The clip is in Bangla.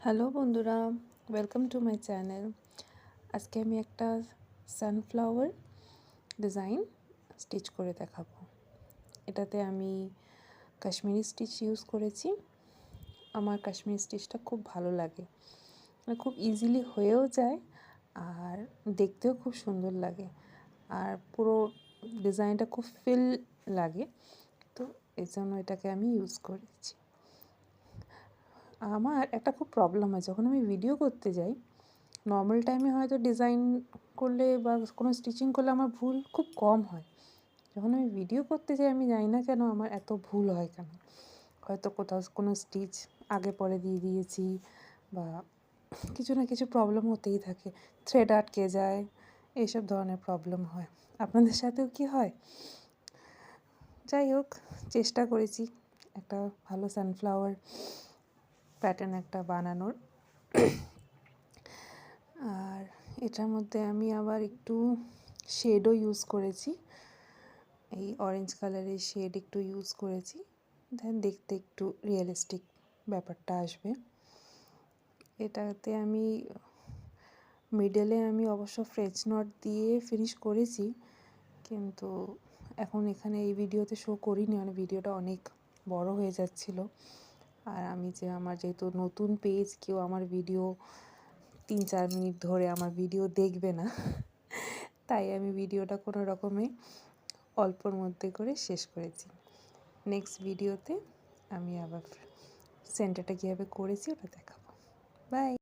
হ্যালো বন্ধুরা, ওয়েলকাম টু মাই চ্যানেল। আজকে আমি একটা সানফ্লাওয়ার ডিজাইন স্টিচ করে দেখাবো। এটাতে আমি কাশ্মীরি স্টিচ ইউজ করেছি। আমার কাশ্মীরি স্টিচটা খুব ভালো লাগে, খুব ইজিলি হয়েও যায় আর দেখতেও খুব সুন্দর লাগে, আর পুরো ডিজাইনটা খুব ফিল লাগে, তো এই জন্য এটাকে আমি ইউজ করেছি। আমার একটা খুব প্রবলেম হয়, যখন আমি ভিডিও করতে যাই, নর্মাল টাইমে হয়তো ডিজাইন করলে বা কোনো স্টিচিং করলে আমার ভুল খুব কম হয়। যখন আমি ভিডিও করতে যাই, আমি জানি না কেন আমার এত ভুল হয় কেন। হয়তো কোথাও কোনো স্টিচ আগে পরে দিয়ে দিয়েছি, বা কিছু না কিছু প্রবলেম হতেই থাকে, থ্রেড আটকে যায়, এইসব ধরনের প্রবলেম হয়। আপনাদের সাথেও কি হয়? যাই হোক, চেষ্টা করেছি একটা ভালো সানফ্লাওয়ার প্যাটার্ন একটা বানানোর। আর এটার মধ্যে আমি আবার একটু শেডও ইউজ করেছি, এই অরেঞ্জ কালারের শেড একটু ইউজ করেছি, দেন দেখতে একটু রিয়েলিস্টিক ব্যাপারটা আসবে। এটাতে আমি মিডলে অবশ্য ফ্রেঞ্চ নট দিয়ে ফিনিশ করেছি, কিন্তু এখন এখানে এই ভিডিওতে শো করিনি, মানে ভিডিওটা অনেক বড় হয়ে যাচ্ছিল। আর আমি আমার যেহেতু নতুন পেজ, কেউ আমার ভিডিও 3-4 মিনিট ধরে আমার ভিডিও দেখবে না, তাই আমি ভিডিওটা কোনো রকমে অল্পর মধ্যে করে শেষ করেছি। নেক্সট ভিডিওতে আমি আবার সেন্টারটা কীভাবে করেছি ওটা দেখাবো। বাই।